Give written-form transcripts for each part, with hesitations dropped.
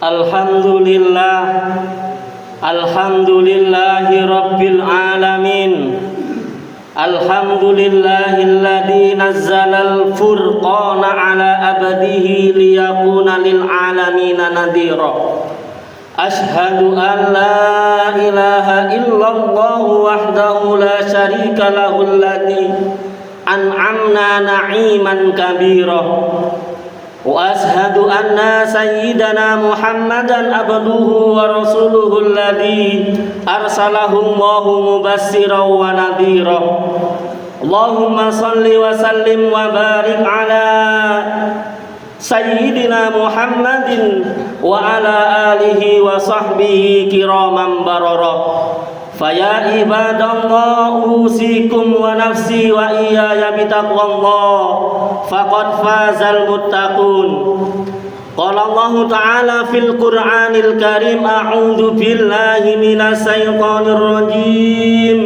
Alhamdulillah, alhamdulillahi rabbil alamin. Alhamdulillahilladzi nazzalal furqana ala abdihi liyakuna lil alamina nadhira. Ashhadu an la ilaha illallah wahdahu la syarika lahu alladzi an'amna na'iman kabira. Wa ashhadu anna sayyidana Muhammadan abduhu wa rasuluhu alladzi arsalahu Allahu mubassiran wa nadhira. Allahumma salli wa sallim wa barik ala sayyidina Muhammadin wa ala alihi wa sahbihi kiraman barara. Faya ibadallah usikum wa nafsi wa iyaya bitaqwallah faqad fazal muttaqun. Qala Allah ta'ala fil Qur'anil Karim a'udzu billahi minas syaitonir rajim.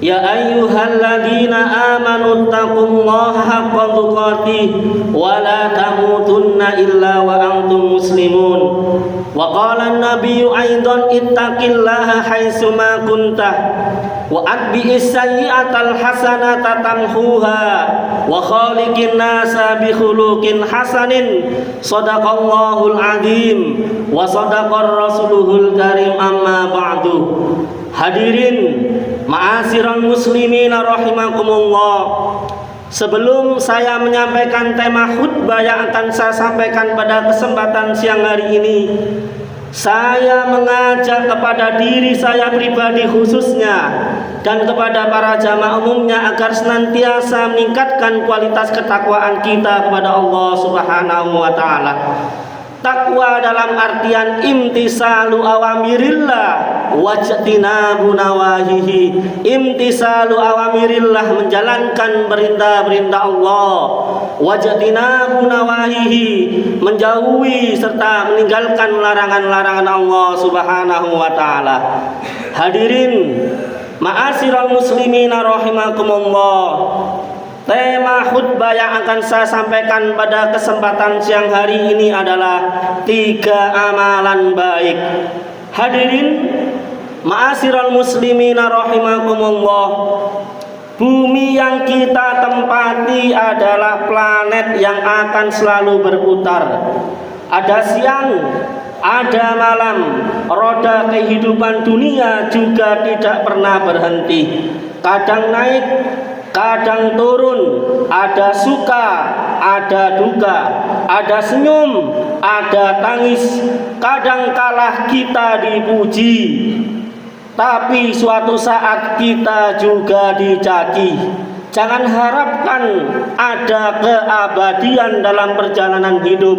Ya ayyuhalladzina amanu taqullaha haqqa tuqatih wa la tamutunna illa wa antum muslimun. Wa qala an-nabiyyu aidan ittaqillaha haitsu ma kunta wa atbi'is sayyi'atal hasanata tamhuha wa khaliqin nasa bi khuluqin hasanin. Shadaqallahul azim wa shadaqar rasuluhul karim. Amma ba'du. Hadirin ma'asyiral muslimin rahimakumullah. Sebelum saya menyampaikan tema khutbah yang akan saya sampaikan pada kesempatan siang hari ini, saya mengajak kepada diri saya pribadi khususnya dan kepada para jamaah umumnya agar senantiasa meningkatkan kualitas ketakwaan kita kepada Allah Subhanahu wa taala. Takwa dalam artian imtisalu awamirillah wajtinabu nawahihi. Imtisalu awamirillah, menjalankan perintah-perintah Allah, wajtinabu nawahihi, menjauhi serta meninggalkan larangan-larangan Allah Subhanahu wa taala. Hadirin ma'asyiral muslimin rahimakumullah. Tema khutbah yang akan saya sampaikan pada kesempatan siang hari ini adalah 3 amalan baik. Hadirin ma'asyiral muslimin rahimakumullah. Bumi yang kita tempati adalah planet yang akan selalu berputar. Ada siang, ada malam. Roda kehidupan dunia juga tidak pernah berhenti. Kadang naik, kadang turun, ada suka, ada duka, ada senyum, ada tangis. Kadang kalah kita dipuji, tapi suatu saat kita juga dicaci. Jangan harapkan ada keabadian dalam perjalanan hidup.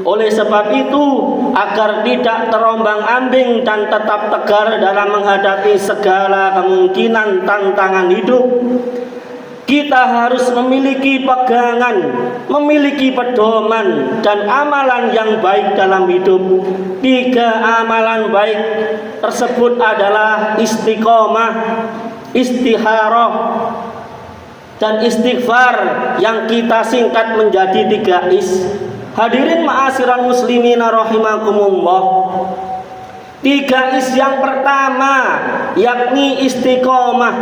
Oleh sebab itu, agar tidak terombang-ambing dan tetap tegar dalam menghadapi segala kemungkinan tantangan hidup, kita harus memiliki pegangan, memiliki pedoman dan amalan yang baik dalam hidup. 3 amalan baik tersebut adalah istiqomah, istiharah, dan istighfar yang kita singkat menjadi 3 is. Hadirin ma'asyiral muslimin rahimakumullah. 3 is yang pertama yakni istiqomah.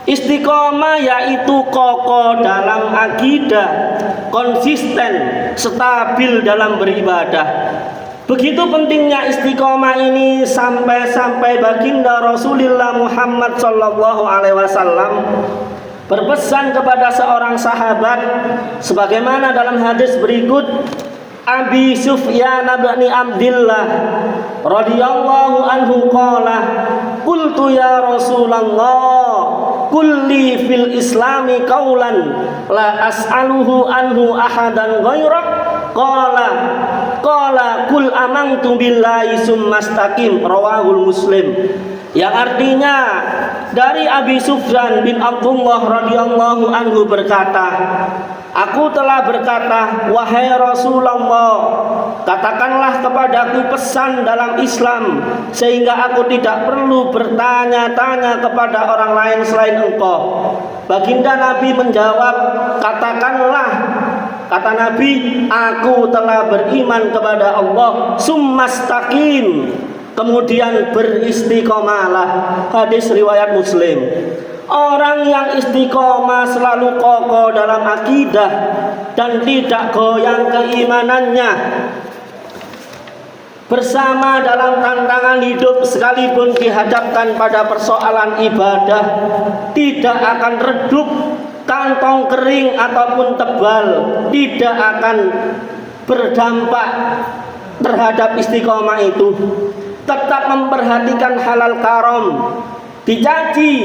Istiqomah yaitu kokoh dalam akidah, konsisten, stabil dalam beribadah. Begitu pentingnya istiqomah ini sampai baginda Rasulullah Muhammad sallallahu alaihi wasallam berpesan kepada seorang sahabat sebagaimana dalam hadis berikut. Abi Sufyan bin Abdullah radhiyallahu anhu qala qultu ya Rasulullah kulli fil islami qaulan la as'aluhu anhu ahadan ghairak qala kul amantu billahi summastaqim. Rawahul Muslim. Yang artinya dari Abi Sufyan bin Abdullah radhiyallahu anhu berkata, aku telah berkata, wahai Rasulullah, katakanlah kepadaku pesan dalam Islam sehingga aku tidak perlu bertanya-tanya kepada orang lain selain engkau. Baginda Nabi menjawab, katakanlah Kata Nabi, aku telah beriman kepada Allah, summastaqim, kemudian beristiqomalah. Hadis riwayat Muslim. Orang yang istiqomah selalu kokoh dalam akidah dan tidak goyang keimanannya, bersama dalam tantangan hidup sekalipun dihadapkan pada persoalan ibadah, tidak akan redup, kantong kering ataupun tebal tidak akan berdampak terhadap istiqomah itu. Tetap memperhatikan halal karam, dicaci,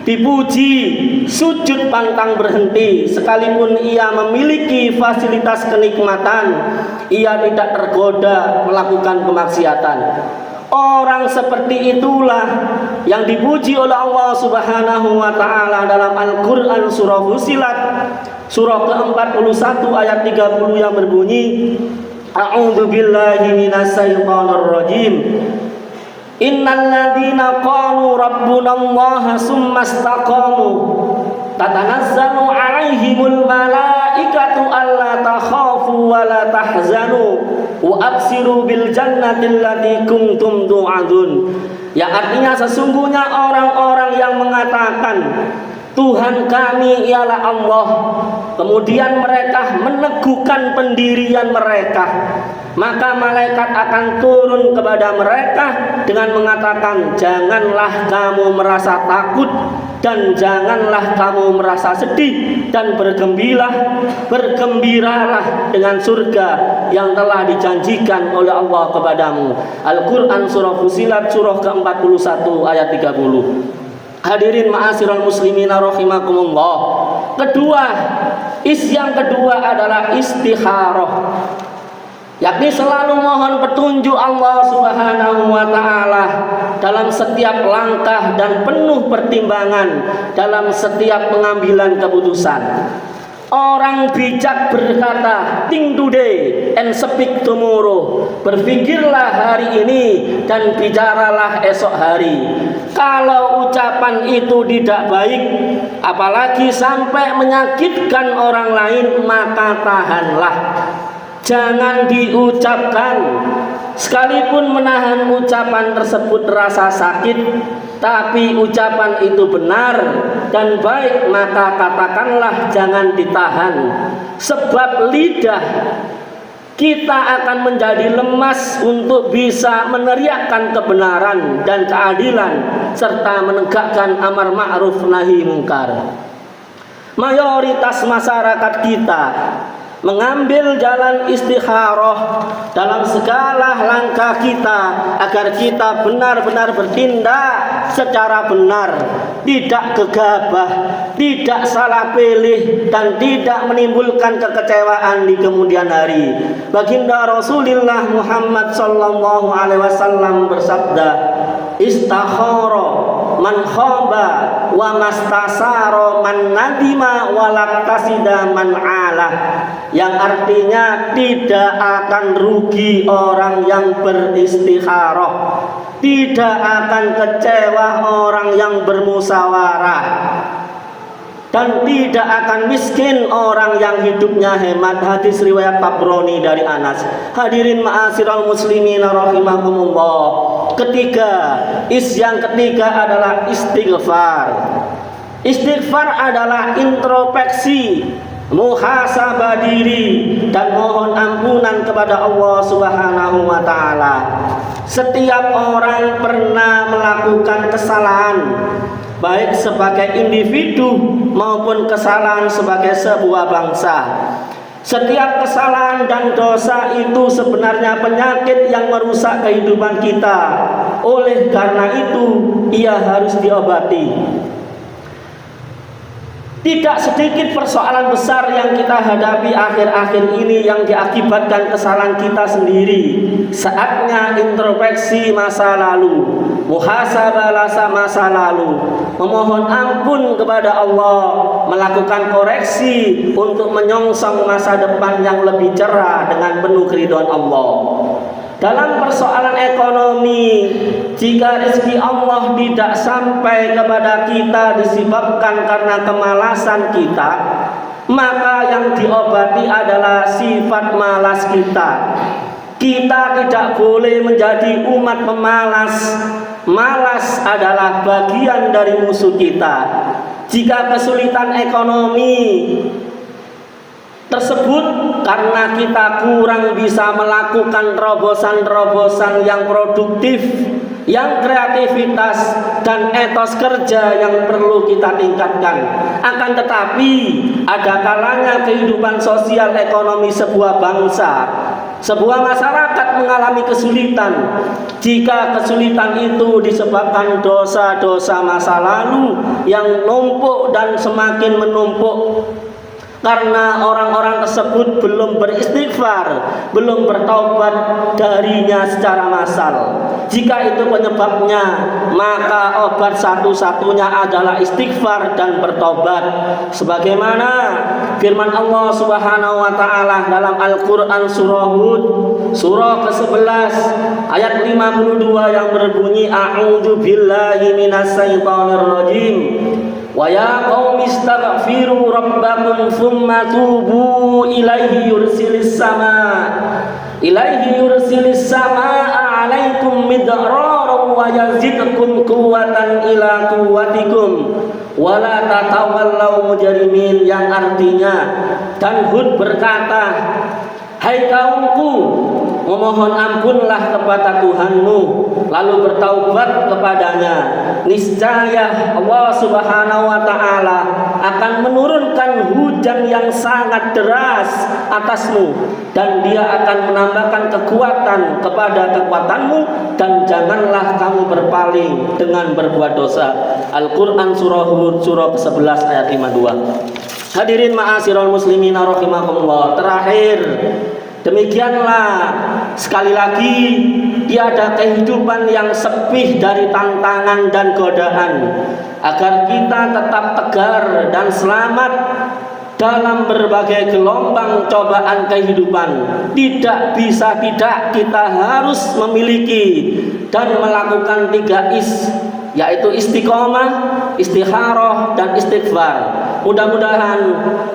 dipuji, sujud pantang berhenti. Sekalipun ia memiliki fasilitas kenikmatan, ia tidak tergoda melakukan kemaksiatan. Orang seperti itulah yang dipuji oleh Allah Subhanahu wa taala dalam Al-Qur'an surah Fussilat surah ke-41 ayat 30 yang berbunyi, A'udzu billahi minasyaitonir rajim. Innal ladzina qalu rabbunallaha tsumastaqamu tatanazzalu 'alaihimul malaikatu alla takhafu wa la tahzanu wa absiru bil jannati allati kuntum tu'adun. Yang artinya sesungguhnya orang-orang yang mengatakan Tuhan kami ialah Allah, kemudian mereka meneguhkan pendirian mereka, maka malaikat akan turun kepada mereka dengan mengatakan, janganlah kamu merasa takut dan janganlah kamu merasa sedih, dan bergembiralah dengan surga yang telah dijanjikan oleh Allah kepadamu. Al-Quran surah Fussilat surah ke-41 ayat 30. Hadirin ma'asyiral muslimin rahimakumullah. Yang kedua adalah istikharah, yakni selalu mohon petunjuk Allah Subhanahu wa taala dalam setiap langkah dan penuh pertimbangan dalam setiap pengambilan keputusan. Orang bijak berkata, think today and speak tomorrow. Berpikirlah hari ini dan bicaralah esok hari. Kalau ucapan itu tidak baik, apalagi sampai menyakitkan orang lain, maka tahanlah, jangan diucapkan. Sekalipun menahan ucapan tersebut rasa sakit, tapi ucapan itu benar dan baik, maka katakanlah, jangan ditahan. Sebab lidah kita akan menjadi lemas untuk bisa meneriakkan kebenaran dan keadilan serta menegakkan amar ma'ruf nahi mungkar. Mayoritas masyarakat kita mengambil jalan istikharah dalam segala langkah kita agar kita benar-benar bertindak secara benar, tidak gegabah, tidak salah pilih, dan tidak menimbulkan kekecewaan di kemudian hari. Baginda Rasulullah Muhammad sallallahu alaihi wasallam bersabda, istakhara man khaba wa mastasara man nadima wa laqtasida man ala. Yang artinya tidak akan rugi orang yang beristikharah, tidak akan kecewa orang yang bermusyawarah, dan tidak akan miskin orang yang hidupnya hemat. Hadis riwayat Tabrani dari Anas. Hadirin ma'asyiral muslimin rahimakumullah. Yang ketiga adalah istighfar. Istighfar adalah introspeksi, muhasabah diri, dan mohon ampunan kepada Allah Subhanahu wa taala. Setiap orang pernah melakukan kesalahan, baik sebagai individu maupun kesalahan sebagai sebuah bangsa. Setiap kesalahan dan dosa itu sebenarnya penyakit yang merusak kehidupan kita. Oleh karena itu, ia harus diobati. Tidak sedikit persoalan besar yang kita hadapi akhir-akhir ini yang diakibatkan kesalahan kita sendiri. Saatnya introspeksi masa lalu, muhasabah masa lalu, memohon ampun kepada Allah, melakukan koreksi untuk menyongsong masa depan yang lebih cerah dengan penuh keridhaan Allah. Dalam persoalan ekonomi, jika rezeki Allah tidak sampai kepada kita disebabkan karena kemalasan kita, maka yang diobati adalah sifat malas kita. Kita tidak boleh menjadi umat pemalas. Malas adalah bagian dari musuh kita. Jika kesulitan ekonomi tersebut karena kita kurang bisa melakukan terobosan-terobosan yang produktif, yang kreativitas dan etos kerja yang perlu kita tingkatkan. Akan tetapi ada kalanya kehidupan sosial ekonomi sebuah bangsa, sebuah masyarakat mengalami kesulitan. Jika kesulitan itu disebabkan dosa-dosa masa lalu yang numpuk dan semakin menumpuk, karena orang-orang tersebut belum beristighfar, belum bertaubat darinya secara massal. Jika itu penyebabnya, maka obat satu-satunya adalah istighfar dan bertaubat. Sebagaimana firman Allah Subhanahu wa taala dalam Al-Qur'an surah Hud, surah ke-11 ayat 52 yang berbunyi, A'udzu billahi minasyaitonir rajim. Wa ya qaumi istaghfiru rabbakum tsumma tubu ilaihi yursilis samaa 'alaikum midraran wa yazidkum quwwatan ila quwwatikum wa la tatawallaw mujrimin, yang artinya, dan Hud berkata, hai kaumku, memohon ampunlah kepada Tuhanmu, lalu bertaubat kepadanya. Niscaya Allah Subhanahu wa taala akan menurunkan hujan yang sangat deras atasmu, dan Dia akan menambahkan kekuatan kepada kekuatanmu, dan janganlah kamu berpaling dengan berbuat dosa. Al-Qur'an surah Hud surah ke-11 ayat 52. Hadirin ma'asyiral muslimin rahimakumullah. Terakhir, demikianlah sekali lagi, tiada kehidupan yang sepi dari tantangan dan godaan. Agar kita tetap tegar dan selamat dalam berbagai gelombang cobaan kehidupan, tidak bisa tidak kita harus memiliki dan melakukan 3 yaitu istiqomah, istikharah, dan istighfar. Mudah-mudahan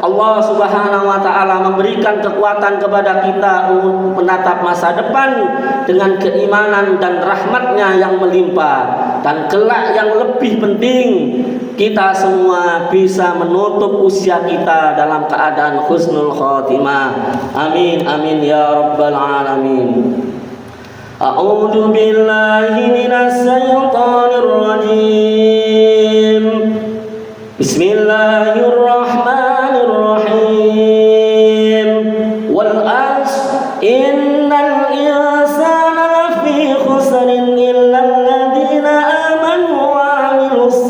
Allah Subhanahu wa taala memberikan kekuatan kepada kita untuk menatap masa depan dengan keimanan dan rahmatnya yang melimpah. Dan kelak yang lebih penting, kita semua bisa menutup usia kita dalam keadaan husnul khotimah. Amin amin ya rabbal alamin. A'udzu billahi minas syaitonir rajim. Bismillahirrahmanirrahim. Wal 'ashr innal insana lafi khusrin illa alladziina aamanu wa 'amilus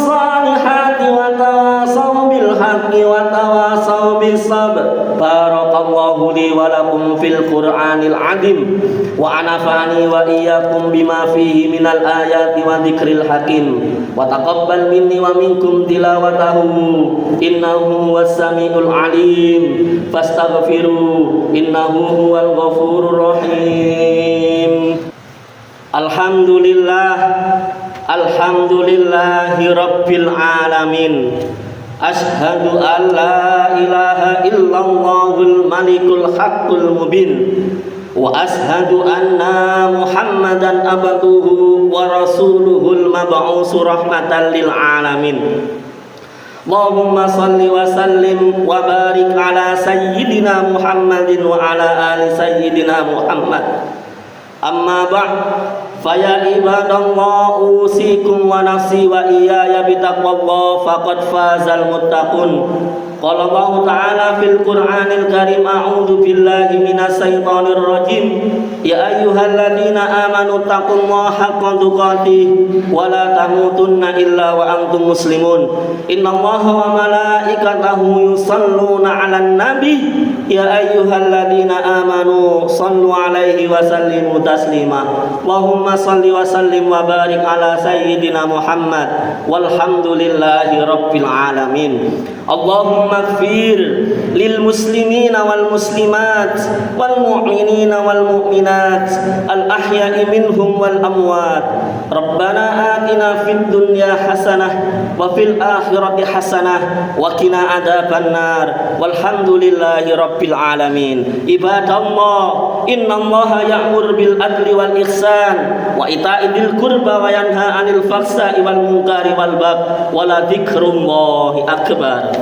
salihati wa tawassaw bil haqqi wa tawassaw bis sabr. Barakallahu li wa lakum fil Qur'anil 'azim wa anafa'ani wa iyyakum bima fihi minal ayati wa dzikril hakim wa taqabbal minni wa minkum tilawatahu innahu huwas samiul 'alim fastaghfiru innahu huwal ghafurur rahim. Alhamdulillah, alhamdulillahi rabbil alamin. Ashhadu an la ilaha illallahul malikul haqqul mubin, wa ashhadu anna Muhammadan abduhu wa rasuluhul mab'usu rahmatan lil alamin. Allahumma salli wa sallim wa barik ala sayyidina Muhammadin wa ala ali sayyidina Muhammad. Amma ba'd, faya ibadallah, usikum wa nafsi wa iyaya bitaqwallah, faqad fazal muttaqun. Qala Allah Ta'ala fil Qur'anil Karim, a'udzu billahi minas syaitonir rajim. Ya ayyuhalladzina amanu taqullaha haqqa tuqatih wa la tamutunna illa wa antum muslimun. Innallaha wa malaikatahu yusalluna 'alan nabi. Ya ayyuhalladzina amanu sallu 'alaihi wa sallimu taslima. Allahumma Allahumma salli wa sallim wa barik ala sayyidina Muhammad walhamdulillahi rabbil alamin. Allahumma ighfir lil muslimina wal muslimat wal mu'minina wal mu'minat al ahya'i minhum wal amwat. Rabbana atina fid dunya hasanah wa fil akhirati hasanah wa qina adzabannar. Walhamdulillahi rabbil alamin. Ibadallah, innallaha ya'muru bil adli wal ihsan wa ita'i dzil qurba wa yanha 'anil fahsya'i wal munkari wal baghi wa la dzikrullahi akbar.